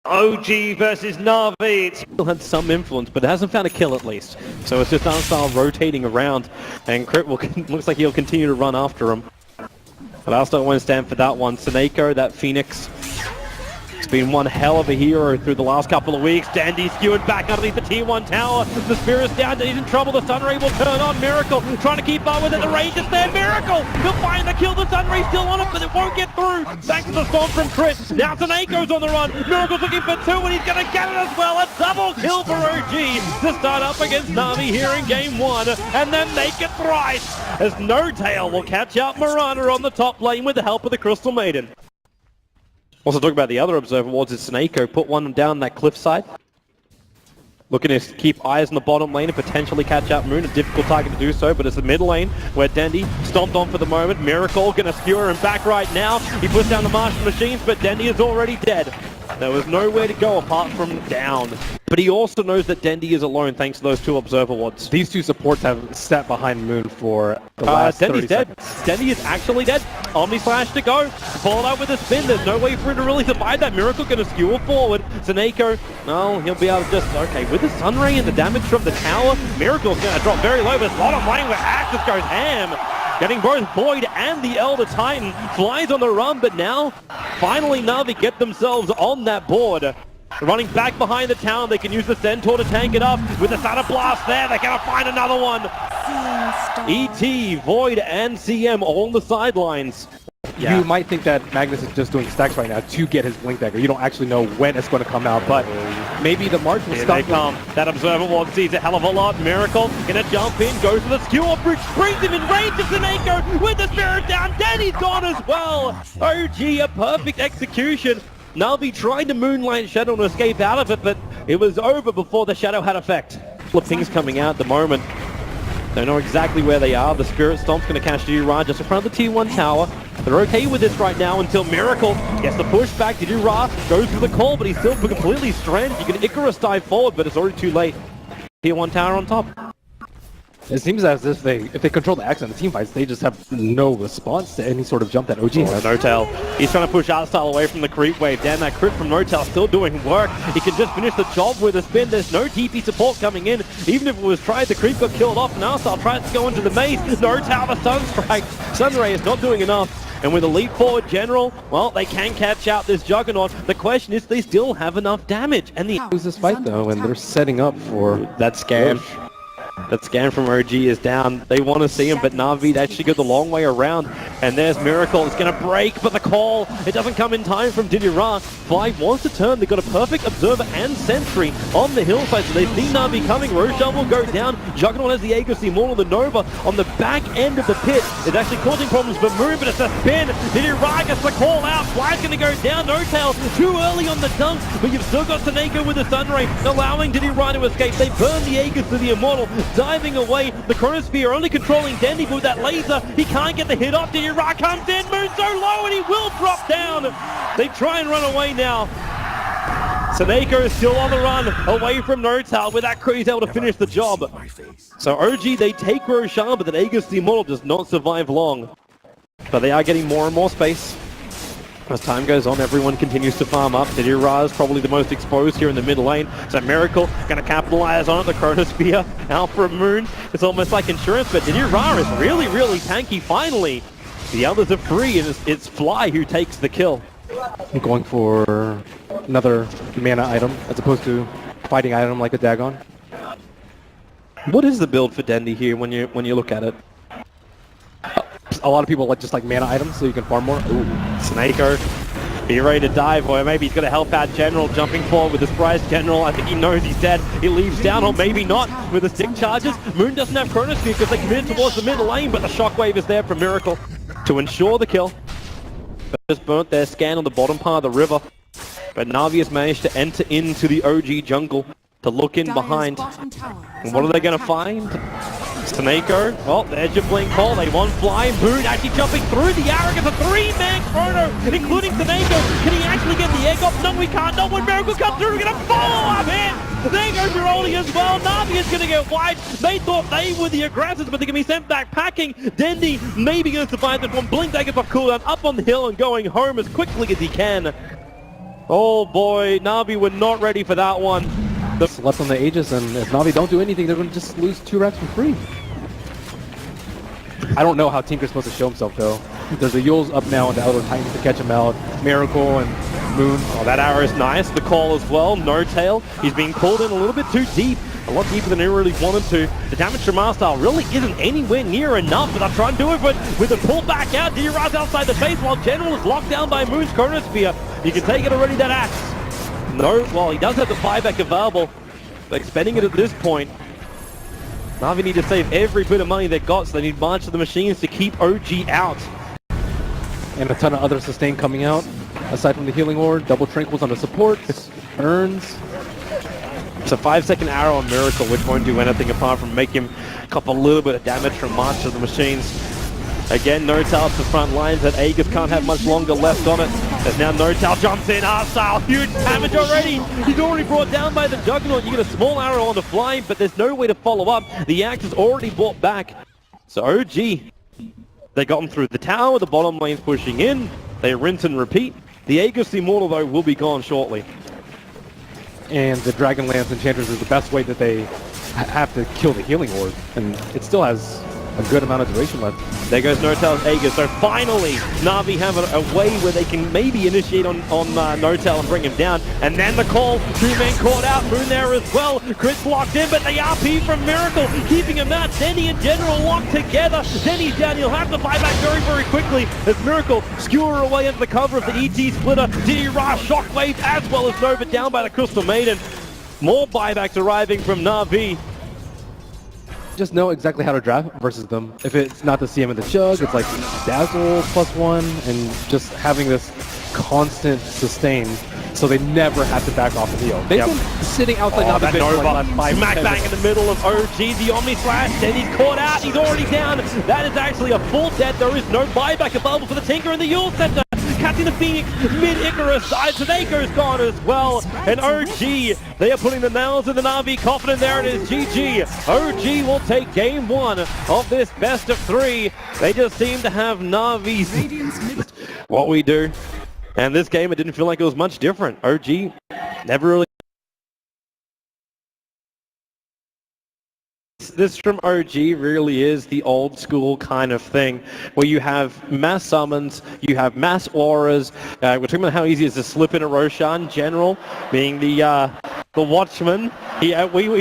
OG versus Navi. Still had some influence, but it hasn't found a kill at least. So it's just Arstyle rotating around, and Crit will, looks like he'll continue to run after him. But Arstyle won't stand for that one. Seneko, that Phoenix, it's been one hell of a hero through the last couple of weeks. Dandy skewered back underneath the T1 tower. The Spirit's down, he's in trouble. The Sunray will turn on. Miracle trying to keep up with it. The range is there. Miracle! He'll find the kill. The Sunray's still on it, but it won't get through. Thanks to the storm from Crit. Now Seneko's on the run. Miracle's looking for two, and he's going to get it as well. A double kill for OG to start up against Navi here in game one, and then make it thrice as No Tail will catch out Marana on the top lane with the help of the Crystal Maiden. Also talk about the other observer wards is Seneko, put one down that cliffside. Looking to keep eyes on the bottom lane and potentially catch out Moon, a difficult target to do so, but it's the mid lane where Dandy stomped on for the moment. Miracle gonna skewer him back right now. He puts down the Martian Machines, but Dandy is already dead. There was nowhere to go apart from down. But he also knows that Dandy is alone thanks to those two observer wards. These two supports have sat behind Moon for the last 30 seconds. Dandy is actually dead. Omni Slash to go. Followed up with a spin. There's no way for him to really survive that. Miracle going to skewer forward. Seneko, no, he'll be able to just, okay, with the Sunray and the damage from the tower, Miracle's going to drop very low, but bottom lane where Axis goes ham. Getting both Void and the Elder Titan. Flies on the run, but now, finally Navi get themselves on that board. Running back behind the tower, they can use the Centaur to tank it up. With the Thunder Blast there, they're going to find another one. ET, Void, and CM all on the sidelines. Yeah. You might think that Magnus is just doing stacks right now to get his Blink Dagger. You don't actually know when it's going to come out, but maybe the March will Here stop. They come. That Observer Ward sees a hell of a lot. Miracle gonna jump in, goes to the skewer bridge, brings him in range to Seneko with the Spirit down. Danny's gone as well. OG, a perfect execution. Navi tried to Moonlight Shadow to escape out of it, but it was over before the Shadow had effect. A couple of things coming out at the moment. Don't know exactly where they are. The Spirit Stomp's going to catch Didira just in front of the T1 tower. They're okay with this right now until Miracle gets the push back. Didira goes for the call, but he's still completely stranded. You can Icarus dive forward, but it's already too late. T1 tower on top. It seems as if they control the axe in the team fights, they just have no response to any sort of jump that OG has. No Tail. He's trying to push Arstyle away from the creep wave. Damn, that crit from No Tail still doing work. He can just finish the job with a spin. There's no TP support coming in. Even if it was tried, the creep got killed off. And Arstyle tries to go into the maze. No Tail, the Sunstrike. Sunray is not doing enough. And with a leap forward general, well, they can catch out this Juggernaut. The question is, they still have enough damage. And the lose this fight though, and they're setting up for that scam. That scan from OG is down. They want to see him, but Navi actually go the long way around. And there's Miracle. It's going to break, but the call, it doesn't come in time from Didira. Five wants to turn. They've got a perfect Observer and Sentry on the hillside, so they see Navi coming. Roshan will go down. Juggernaut has the Aegis Immortal, the Nova on the back end of the pit. It's actually causing problems for Moon, but it's a spin. Didira gets the call out. Fly's going to go down. No Tail too early on the dunk, but you've still got Seneko with the Sunray, allowing Didira to escape. They burn the Aegis to the Immortal. Diving away, the Chronosphere only controlling Dandy, but with that laser, he can't get the hit off. Didira comes in, Moon's so low, and he will drop down. They try and run away now. Seneko is still on the run, away from No Tail. With that crew, he's able to finish the job. So OG, they take Roshan, but that Aegis the Immortal does not survive long. But they are getting more and more space. As time goes on, everyone continues to farm up. Didira is probably the most exposed here in the mid lane. So Miracle going to capitalize on it. The Chronosphere out for a Moon. It's almost like insurance, but Didira is really, really tanky finally. The others are free, and it's Fly who takes the kill. I'm going for another mana item as opposed to fighting item like a Dagon. What is the build for Dandy here when you look at it? A lot of people just like mana items so you can farm more. Ooh. Seneko, be ready to dive, or maybe he's going to help out General, jumping forward with the surprise General. I think he knows he's dead. He leaves down, or maybe not, with the stick charges. Moon doesn't have Chronosphere because they committed towards the middle lane, but the Shockwave is there for Miracle to ensure the kill. But just burnt their scan on the bottom part of the river. But Navi has managed to enter into the OG jungle to look in behind. And what are they going to find? Seneko, well, there's your blink call. They want Fly. Moon actually jumping through the arrogance. A three-man chrono, including Seneko. Can he actually get the egg off? No, we can't. Not when Miracle comes through. We're going to fall up here. There goes Miroli as well. Navi is going to get wiped. They thought they were the aggressors, but they're going to be sent back packing. Dendy maybe going to survive this one. Blink Daggers off cooldown, up on the hill and going home as quickly as he can. Oh boy, Navi were not ready for that one. Left on the Aegis, and if Navi don't do anything, they're going to just lose 2 racks for free. I don't know how Tinker's supposed to show himself, though. There's a Yule's up now, and the Elder Titans to catch him out. Miracle and Moon. Oh, that arrow is nice. The call as well. No tail. He's being pulled in a little bit too deep. A lot deeper than he really wanted to. The damage from Marstal really isn't anywhere near enough, but I'll try and do it with a pull back out. Diraz outside the base while General is locked down by Moon's Chronosphere. You can take it already, that axe. No, well, he does have the buyback available. But expending it at this point. Navi need to save every bit of money they got, so they need March of the Machines to keep OG out. And a ton of other sustain coming out. Aside from the healing ward, double tranquils on the supports, urns. It's a 5-second arrow on Miracle, which won't do anything apart from make him cop a little bit of damage from March of the Machines. Again, No-Tail to front lines, that Aegis can't have much longer left on it. As now No-Tail jumps in, Arstyle, huge damage already! He's already brought down by the Juggernaut. You get a small arrow on the fly, but there's no way to follow up. The axe is already brought back. So OG, they got him through the tower, the bottom lane's pushing in. They rinse and repeat. The Aegis Immortal, though, will be gone shortly. And the Dragonlance Enchantress is the best way that they have to kill the healing ward. And it still has a good amount of duration left. There goes No-Tail's Aegis. So finally, Navi have a way where they can maybe initiate on No-Tail and bring him down. And then the call, 2 men caught out, Moon there as well. Crit's locked in, but the RP from Miracle, keeping him out. Zenny and General locked together. Zenny's down, he'll have to buy back very, very quickly as Miracle skewer away into the cover of the ET splitter. D-Ra Shockwave as well as Nova down by the Crystal Maiden. More buybacks arriving from Navi. Just know exactly how to draft versus them. If it's not the CM of the Chug, it's like Dazzle +1, and just having this constant sustain, so they never have to back off the heal. They've been sitting outside Navi base for like 5 smack bang in the middle of OG, the Omni Slash, then he's caught out, he's already down. That is actually a full death. There is no buyback available for the Tinker in the Yule Center. Catching the Phoenix, mid-Icarus, Sudaiko's gone as well, and OG, they are putting the nails in the Navi coffin, and there it is, GG. OG will take game 1 of this best of 3. They just seem to have Navi's what we do. And this game, it didn't feel like it was much different. OG never really... This from OG really is the old school kind of thing where you have mass summons, you have mass auras. We're talking about how easy it is to slip in a Roshan. General being the Watchman. We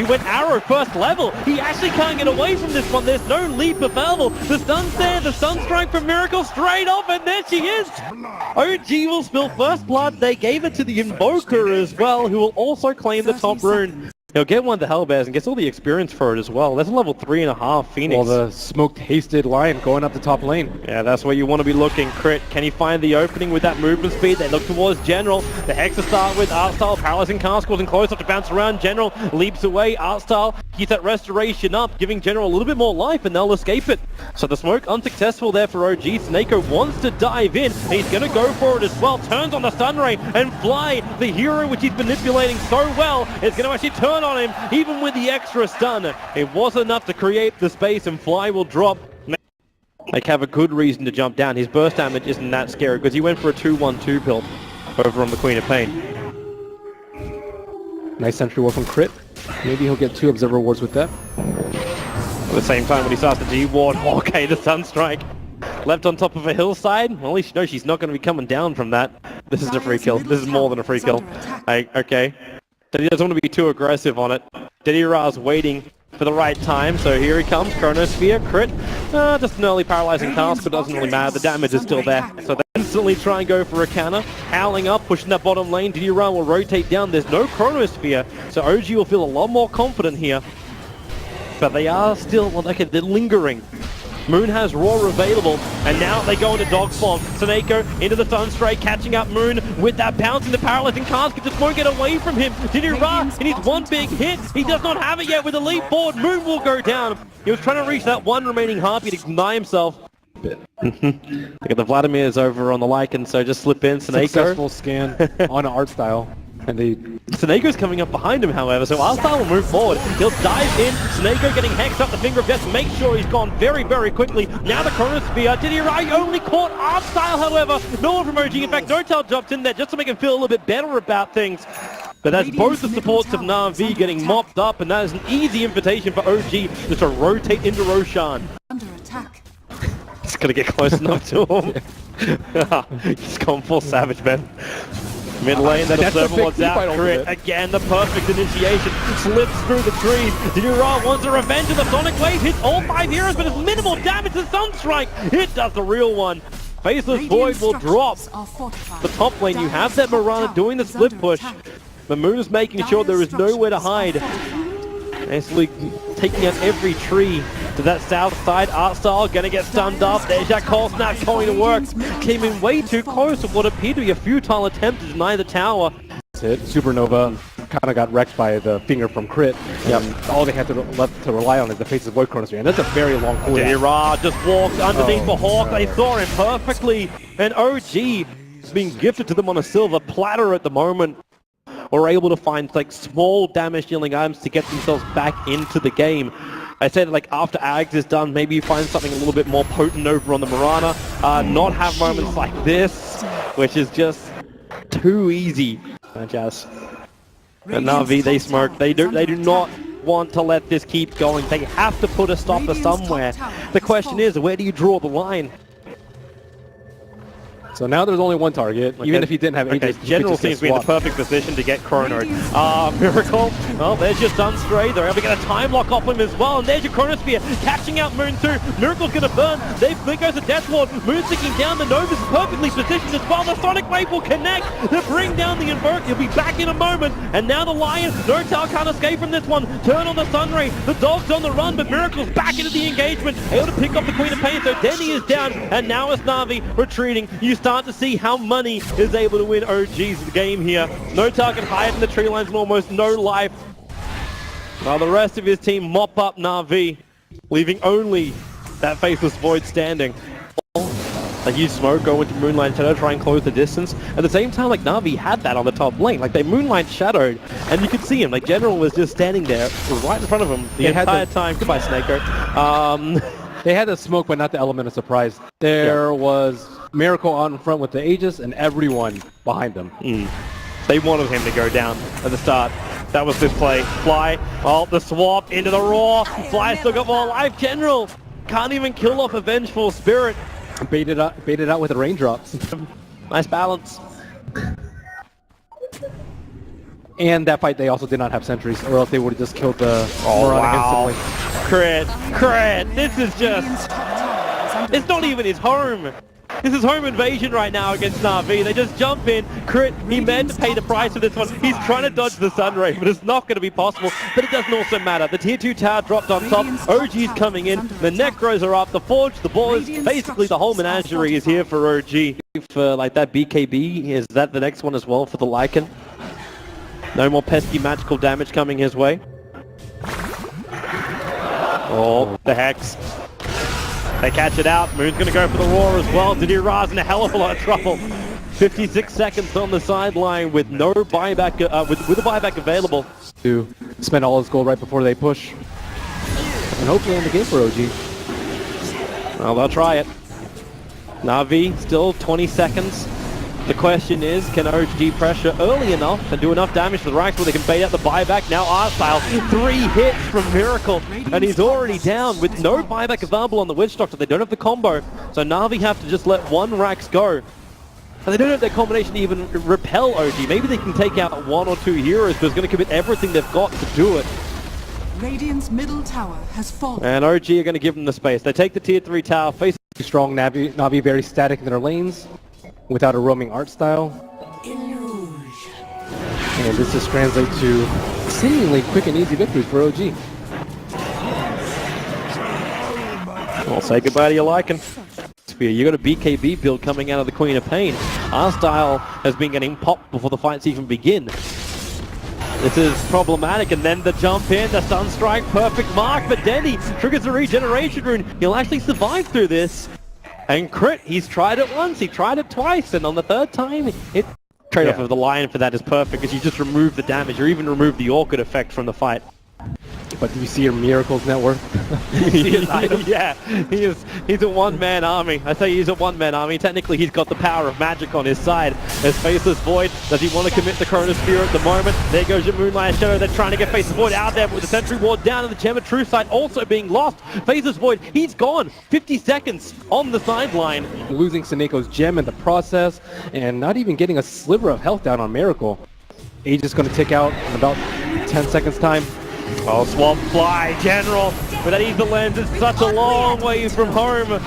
went arrow first level. He actually can't get away from this one. There's no leap available. The stun's there, the stun strike from Miracle straight off, and there she is. OG will spill first blood. They gave it to the Invoker as well, who will also claim the top rune. He'll get one of the Hellbears and gets all the experience for it as well. That's a level 3.5 Phoenix. Well, the smoked hasted Lion going up the top lane. Yeah, that's where you want to be looking. Crit, can he find the opening with that movement speed? They look towards General. The Hex to start with. Artstyle, paralyzing cast, causing close up to bounce around. General leaps away. Artstyle keeps that restoration up, giving General a little bit more life, and they'll escape it. So the smoke unsuccessful there for OG. Snako wants to dive in. He's going to go for it as well. Turns on the stun ray and Fly, the hero which he's manipulating so well, is going to actually turn on him, even with the extra stun. It was enough to create the space, and Fly will drop. They have a good reason to jump down. His burst damage isn't that scary because he went for a 2-1-2 build over on the Queen of Pain. Nice sentry ward from Crit. Maybe he'll get 2 observer wards with that. At the same time when he starts the G-ward, okay, the Sunstrike. Left on top of a hillside. Well, at least you know she's not going to be coming down from that. This is a free kill. This is more than a free kill. Okay. But he doesn't want to be too aggressive on it. Didira's waiting for the right time, so here he comes. Chronosphere, Crit. Just an early paralyzing cast, but doesn't really matter. The damage is still there. So they instantly try and go for a counter. Howling up, pushing that bottom lane. Didira will rotate down. There's no Chronosphere, so OG will feel a lot more confident here. But they are still, well, okay, they're lingering. Moon has Roar available, and now they go into Dog Spawn. Snako into the Sunstrike, catching up Moon with that bounce in the paralyzing casket. Just won't get away from him. Didira, he needs one big hit. He does not have it yet with a leap forward. Moon will go down. He was trying to reach that one remaining Harpy to deny himself. Look at the Vladimir's over on the Lycan, so just slip in. Snako. Successful scan on Art Style. And they... Snakeo's coming up behind him, however, so Arstar will move forward. He'll dive in. Snako getting hexed up the finger of death. Make sure he's gone very, very quickly. Now the Chronosphere. Did he right? Only caught Artstyle, however. No one from OG. In fact, Notel jumped in there just to make him feel a little bit better about things. But that's both the supports of Navi getting mopped up, and that is an easy invitation for OG just to rotate into Roshan. Under attack. It's gonna get close enough to him. He's gone full savage, man. Mid lane, that'll serve him what's out. Crit again, the perfect initiation. Slips through the trees. Dinura wants a revenge of the Sonic Wave. Hits all 5 heroes, but it's minimal damage to Sunstrike. It does the real one. Faceless Void will drop. The top lane, you have that Mirana doing the split push. But Moon is making sure there is nowhere to hide. Basically taking out every tree to that south side. Artstyle gonna get stunned up. There's that cold snap going to work. Came in way too close to what appeared to be a futile attempt to deny the tower. Hit. Supernova kind of got wrecked by the finger from Crit. Yep. All they had to left to rely on is the Faceless Void Chronosphere, and that's a very long cooldown. Ra just walked underneath the Hawk. They saw him perfectly. And OG is being gifted to them on a silver platter at the moment. Or able to find like small damage dealing items to get themselves back into the game. I said like after Ags is done, maybe you find something a little bit more potent over on the Mirana. Not have moments like this, which is just too easy. Jazz. And Navi, they smirk. They do not want to let this keep going. They have to put a stopper somewhere. The question is, where do you draw the line? So now there's only one target, even if he didn't have Aegis. General seems to be in the perfect position to get chronoed. Miracle, well, there's your Sunstray. They're able to get a time lock off him as well. And there's your Chronosphere, catching out Moon too. Miracle's going to burn. There goes the Death Ward. Moon's sticking down. The Nova's perfectly positioned as well. The Sonic Wave will connect to bring down the Invoke. He'll be back in a moment. And now the Lion, Notel can't escape from this one. Turn on the Sunray. The Dog's on the run, but Miracle's back into the engagement. Able to pick up the Queen of Pain. So Denny is down. And now it's Navi retreating. You start to see how Money is able to win OG's game here. No target hide in the tree lines and almost no life. While the rest of his team mop up Navi, leaving only that Faceless Void standing. A huge smoke go into Moonlight Shadow, try and close the distance. At the same time, like Navi had that on the top lane. Like they Moonlight Shadowed, and you could see him. Like General was just standing there right in front of him the entire time. Goodbye, Snako. They had the smoke, but not the element of surprise. There was Miracle out in front with the Aegis and everyone behind them. They wanted him to go down at the start. That was this play. Fly, oh, the swap into the Roar. Fly still got more life. General can't even kill off a Vengeful Spirit. Baited out with the raindrops. Nice balance. And that fight, they also did not have sentries, or else they would have just killed the Mirana instantly. Crit. This is just... It's not even his home. This is home invasion right now against Navi. They just jump in. Crit, he meant to pay the price for this one. He's trying to dodge the Sunray, but it's not going to be possible. But it doesn't also matter. The tier 2 tower dropped on top. OG's coming in. The Necros are up. The Forge, the Boars, basically the whole menagerie is here for OG. For like that BKB, is that the next one as well for the Lycan? No more pesky magical damage coming his way. Oh, the Hex. They catch it out. Moon's going to go for the Roar as well. Dinira's in a hell of a lot of trouble. 56 seconds on the sideline with no buyback, with a buyback available. To spend all his gold right before they push. And hopefully end the game for OG. Well, they'll try it. Navi, still 20 seconds. The question is, can OG pressure early enough and do enough damage to the ranks where they can bait out the buyback? Now Artstyle, 3 hits from Miracle, and he's already down with no buyback available on the Witch Doctor. They don't have the combo, so Navi have to just let one Rax go. And they don't have that combination to even repel OG. Maybe they can take out 1 or 2 heroes, but it's going to commit everything they've got to do it. Radiant's middle tower has fallen. And OG are going to give them the space. They take the tier 3 tower, face strong Navi very static in their lanes, without a roaming art style. And this just translates to seemingly quick and easy victories for OG. Well, say goodbye to your Lycan. You got a BKB build coming out of the Queen of Pain. Our style has been getting popped before the fights even begin. This is problematic, and then the jump in, the Sunstrike, perfect mark, but Denny triggers the regeneration rune. He'll actually survive through this. And Crit, he's tried it once, he tried it twice, and on the third time, it Trade-off Yeah. of the Lion for that is perfect, because you just remove the damage, or even remove the awkward effect from the fight. But do you see your Miracle's net worth? Yeah, he's a one-man army. I say he's a one-man army. Technically, he's got the power of magic on his side. There's Faceless Void. Does he want to commit the Chronosphere at the moment? There goes your Moonlight Shadow. They're trying to get Faceless Void out there with the Sentry Ward down, and the Gem of Truth side also being lost. Faceless Void, he's gone. 50 seconds on the sideline. Losing Saneko's gem in the process, and not even getting a sliver of health down on Miracle. Age is going to tick out in about 10 seconds time. Oh, Swamp Fly, General, but that Ether Lens is such a long way from home.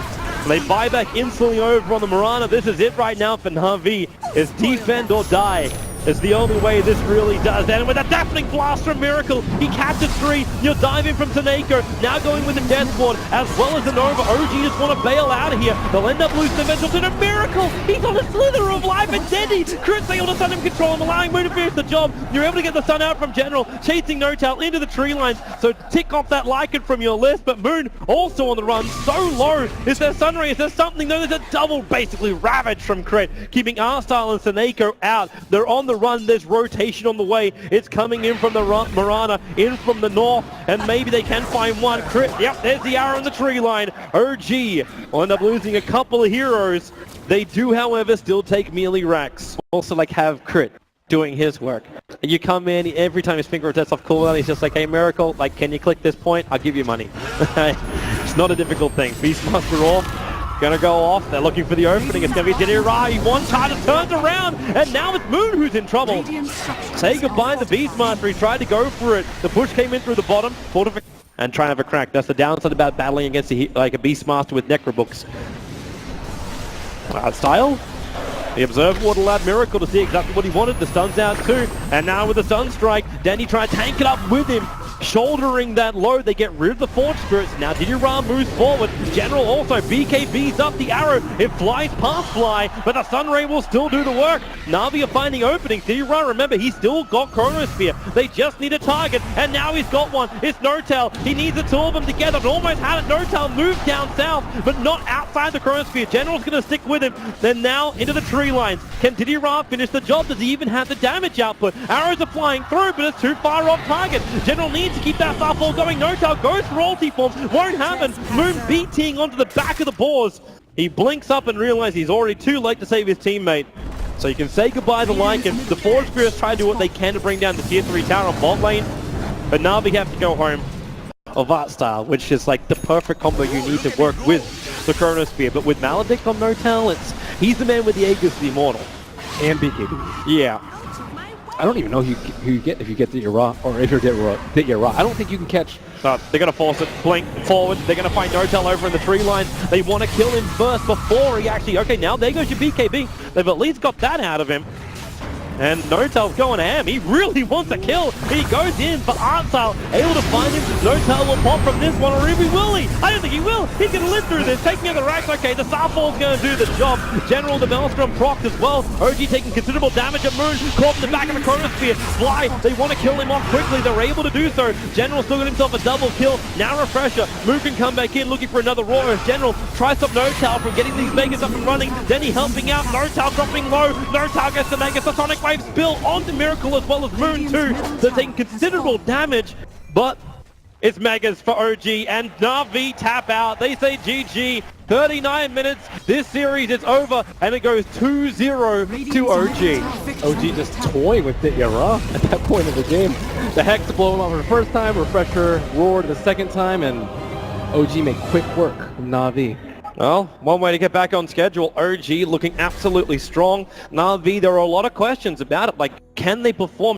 They buy back instantly over on the Mirana. This is it right now for Navi. It's defend or die. It's the only way this really does. And with a deafening blast from Miracle, he captures 3. You're diving from Taneko, now going with the Death Ward, as well as the Nova. OG just want to bail out of here. They'll end up losing the Vengeful to a Miracle. He's on a slither of life and dead. Chris able to stun him, control him, allowing Moon to finish the job. You're able to get the stun out from General, chasing No-Tail into the tree lines. So tick off that Lycan from your list, but Moon also on the run, so low. Is there Sunray? Is there something? No, there's a double, basically ravage from Crit, keeping R-Style and Saneko out. They're on the run. There's rotation on the way. It's coming in from the Mirana, in from the north, and maybe they can find one. Crit, yep, there's the arrow in the tree line. OG will end up losing a couple of heroes. They do, however, still take melee racks. Also, like, have Crit doing his work. You come in, every time his finger rotates off cooldown, he's just like, hey, Miracle, like, can you click this point? I'll give you money. It's not a difficult thing. Beastmaster off. Gonna go off. They're looking for the opening. It's gonna be Dinirai. One charge turns around, and now it's Moon who's in trouble. Say goodbye to Beastmaster. He tried to go for it. The push came in through the bottom. And try and have a crack. That's the downside about battling against a Beastmaster with Necrobooks. Style. The Observer Ward allowed Miracle to see exactly what he wanted. The stun's out too. And now with the Stun Strike, Danny tried to tank it up with him. Shouldering that load, they get rid of the Forge Spirits. Now Didira moves forward. General also, BKB's up the arrow. It flies past Fly, but the Sunray will still do the work. Navi are finding openings. Didira, remember, he's still got Chronosphere. They just need a target, and now he's got one. It's No-Tail. He needs the two of them together. It almost had it. No-Tail moved down south, but not outside the Chronosphere. General's going to stick with him. Then now into the tree lines. Can Didira finish the job? Does he even have the damage output? Arrows are flying through, but it's too far off target. General needs to keep that Starfall going. No-Tail goes for ulti form. Won't happen. Moon BTing onto the back of the boars. He blinks up and realizes he's already too late to save his teammate. So you can say goodbye to Lycan. The Forge Spirits try to do what they can to bring down the tier 3 tower on bot lane. But Navi have to go home. Of Art Style, which is like the perfect combo you need to work with the Chronosphere. But with Maledict on No-Tail, he's the man with the Aegis the Immortal. And BKB. Yeah. I don't even know who you get if you get the Yara, or if you're get Yara. I don't think you can catch. They're going to force it, blink forward. They're going to find No-Tail over in the tree line. They want to kill him first before he actually... Okay, now there goes your BKB. They've at least got that out of him. And No-Tail's going ham. He really wants a kill. He goes in for Artstyle, able to find him. No-Tail will pop from this one, or even will he? I don't think he will. He's going to live through this, taking out the racks. Okay, the Starfall's going to do the job. General, the Maelstrom procs as well. OG taking considerable damage at Moon, caught in the back of the Chronosphere. Fly, they want to kill him off quickly. They're able to do so. General still got himself a double kill. Now Refresher. Moon can come back in looking for another Roar as General tries to stop No-Tail from getting these Megas up and running. Then he helping out. No-Tail dropping low. No-Tail gets the Megas. The Sonic Wave spill onto Miracle as well as Moon too. They're taking considerable damage, but it's Megas for OG and Navi tap out. They say GG. 39 minutes. This series is over and it goes 2-0 to OG. OG just toying with the Yara at that point of the game. The Hex blow him up for the first time, Refresher roared the second time, and OG made quick work of Navi. Well, one way to get back on schedule. OG looking absolutely strong. Navi, there are a lot of questions about it. Like, can they perform